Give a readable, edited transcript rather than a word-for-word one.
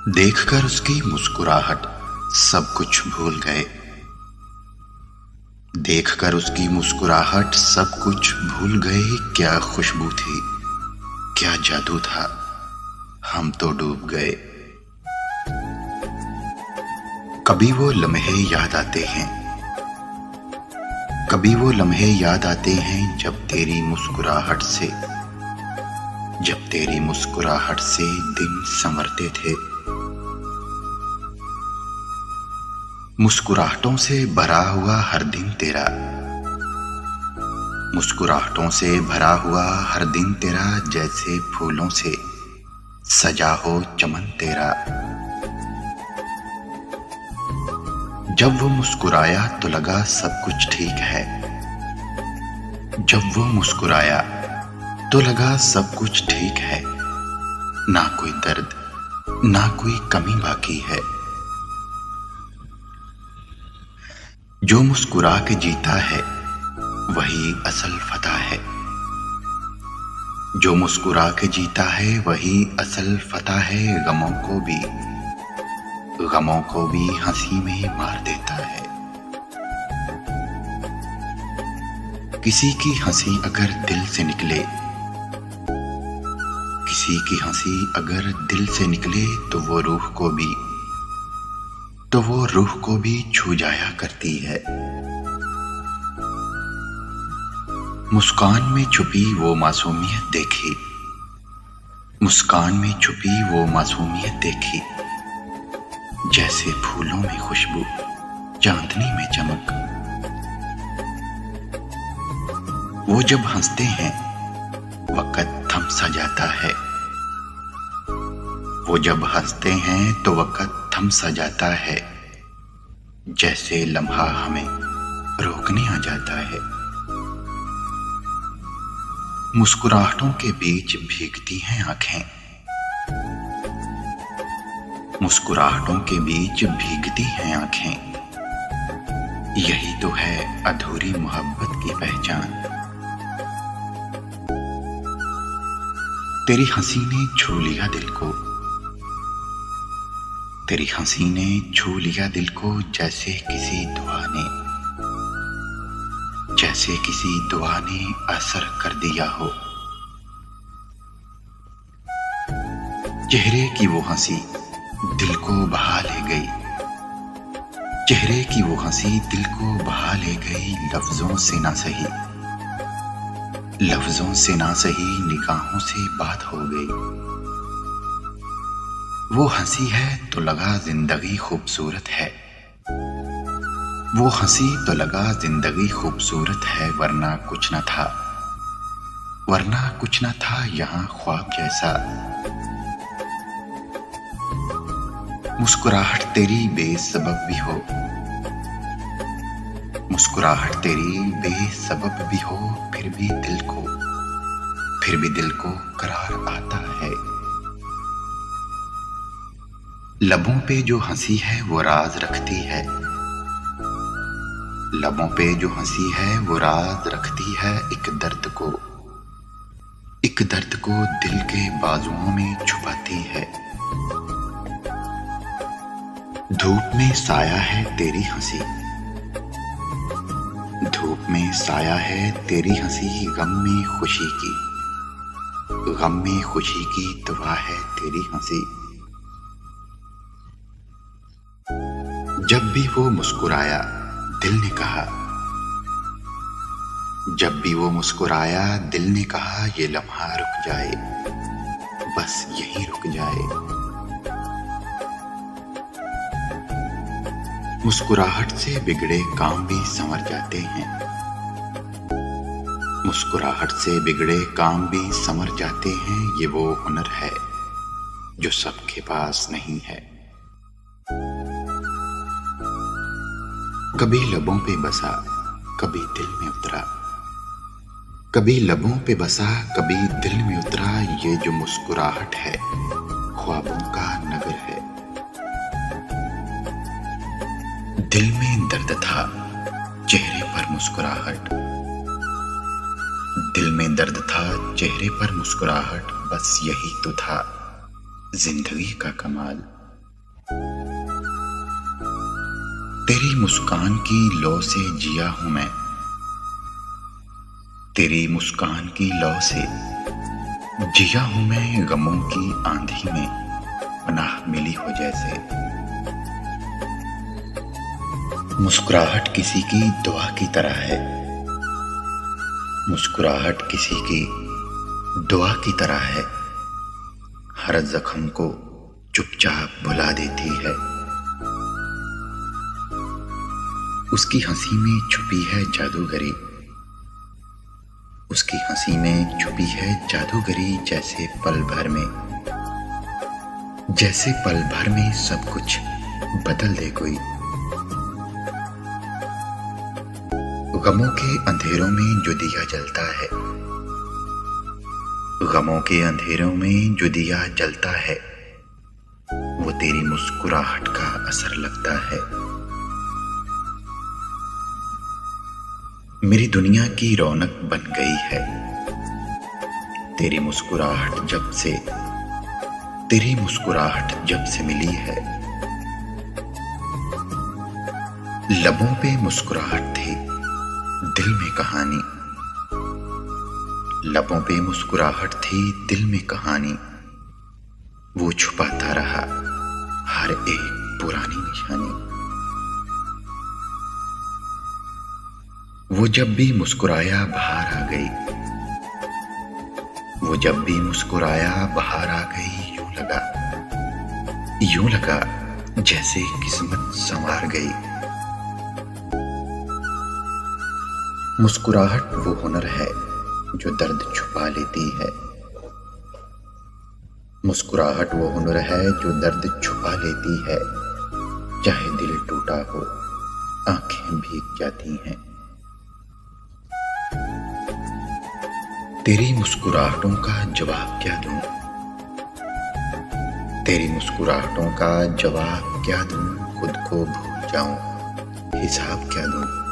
देखकर उसकी मुस्कुराहट सब कुछ भूल गए। देखकर उसकी मुस्कुराहट सब कुछ भूल गए। क्या खुशबू थी, क्या जादू था, हम तो डूब गए। कभी वो लम्हे याद आते हैं, कभी वो लम्हे याद आते हैं जब तेरी मुस्कुराहट से दिन संवरते थे। मुस्कुराहटों से भरा हुआ हर दिन तेरा, मुस्कुराहटों से भरा हुआ हर दिन तेरा, जैसे फूलों से सजा हो चमन तेरा। जब वो मुस्कुराया तो लगा सब कुछ ठीक है, जब वो मुस्कुराया तो लगा सब कुछ ठीक है। ना कोई दर्द, ना कोई कमी बाकी है। जो मुस्कुरा के जीता है वही असल फतह है, जो मुस्कुरा के जीता है वही असल फतह है। गमों को भी हंसी में मार देता है। किसी की हंसी अगर दिल से निकले, किसी की हंसी अगर दिल से निकले तो वो रूह को भी छू जाया करती है। मुस्कान में छुपी वो मासूमियत देखी, मुस्कान में छुपी वो मासूमियत देखी, जैसे फूलों में खुशबू, चांदनी में चमक। वो जब हंसते हैं वक़्त थम सा जाता है, वो जब हंसते हैं तो वक़्त थम सा जाता है, जैसे लम्हा हमें रोकने आ जाता है। मुस्कुराहटों के बीच भीगती हैं आंखें, मुस्कुराहटों के बीच भीगती हैं आंखें। यही तो है अधूरी मोहब्बत की पहचान। तेरी हंसी ने छू लिया दिल को, तेरी हंसी ने छू लिया दिल को, जैसे किसी दुआ ने असर कर दिया हो। चेहरे की वो हंसी दिल को बहा ले गई, चेहरे की वो हंसी दिल को बहा ले गई। लफ्जों से ना सही निगाहों से बात हो गई। वो हंसी है तो लगा जिंदगी खूबसूरत है, वो हंसी तो लगा जिंदगी खूबसूरत है। वरना कुछ न था यहाँ ख्वाब जैसा। मुस्कुराहट तेरी बेसबब भी हो, मुस्कुराहट तेरी बेसबब भी हो, फिर भी दिल को करार आता है। लबों पे जो हंसी है वो राज रखती है, लबों पे जो हंसी है वो राज रखती है। एक दर्द को दिल के बाजुओं में छुपाती है। धूप में साया है तेरी हंसी, धूप में साया है तेरी हंसी। गम में खुशी की दुआ है तेरी हंसी। जब भी वो मुस्कुराया दिल ने कहा, जब भी वो मुस्कुराया दिल ने कहा, ये लम्हा रुक जाए, बस यहीं रुक जाए। मुस्कुराहट से बिगड़े काम भी संवर जाते हैं, मुस्कुराहट से बिगड़े काम भी संवर जाते हैं। ये वो हुनर है जो सबके पास नहीं है। कभी लबों पे बसा, कभी दिल में उतरा, कभी लबों पे बसा, कभी दिल में उतरा। ये जो मुस्कुराहट है ख्वाबों का नगर है। दिल में दर्द था, चेहरे पर मुस्कुराहट, दिल में दर्द था, चेहरे पर मुस्कुराहट। बस यही तो था जिंदगी का कमाल। तेरी मुस्कान की लौ से जिया हूं मैं, तेरी मुस्कान की लौ से जिया हूं मैं, गमों की आंधी में पनाह मिली हो जैसे। मुस्कुराहट किसी की दुआ की तरह है, मुस्कुराहट किसी की दुआ की तरह है, हर जख्म को चुपचाप भुला देती है। उसकी हंसी में छुपी है जादूगरी, उसकी हंसी में छुपी है जादूगरी, जैसे पल भर में सब कुछ बदल दे कोई। गमों के अंधेरों में जो दिया जलता है, गमों के अंधेरों में जो दिया जलता है, वो तेरी मुस्कुराहट का असर लगता है। मेरी दुनिया की रौनक बन गई है तेरी मुस्कुराहट जब से मिली है। लबों पे मुस्कुराहट थी, दिल में कहानी, लबों पे मुस्कुराहट थी, दिल में कहानी, वो छुपाता रहा हर एक पुरानी निशानी। वो जब भी मुस्कुराया बाहर आ गई, वो जब भी मुस्कुराया बाहर आ गई, यूं लगा जैसे किस्मत संवार गई। मुस्कुराहट वो हुनर है जो दर्द छुपा लेती है, मुस्कुराहट वो हुनर है जो दर्द छुपा लेती है, चाहे दिल टूटा हो आंखें भीग जाती हैं। तेरी मुस्कुराहटों का जवाब क्या दूं, तेरी मुस्कुराहटों का जवाब क्या दूं, खुद को भूल जाऊं, हिसाब क्या दूं।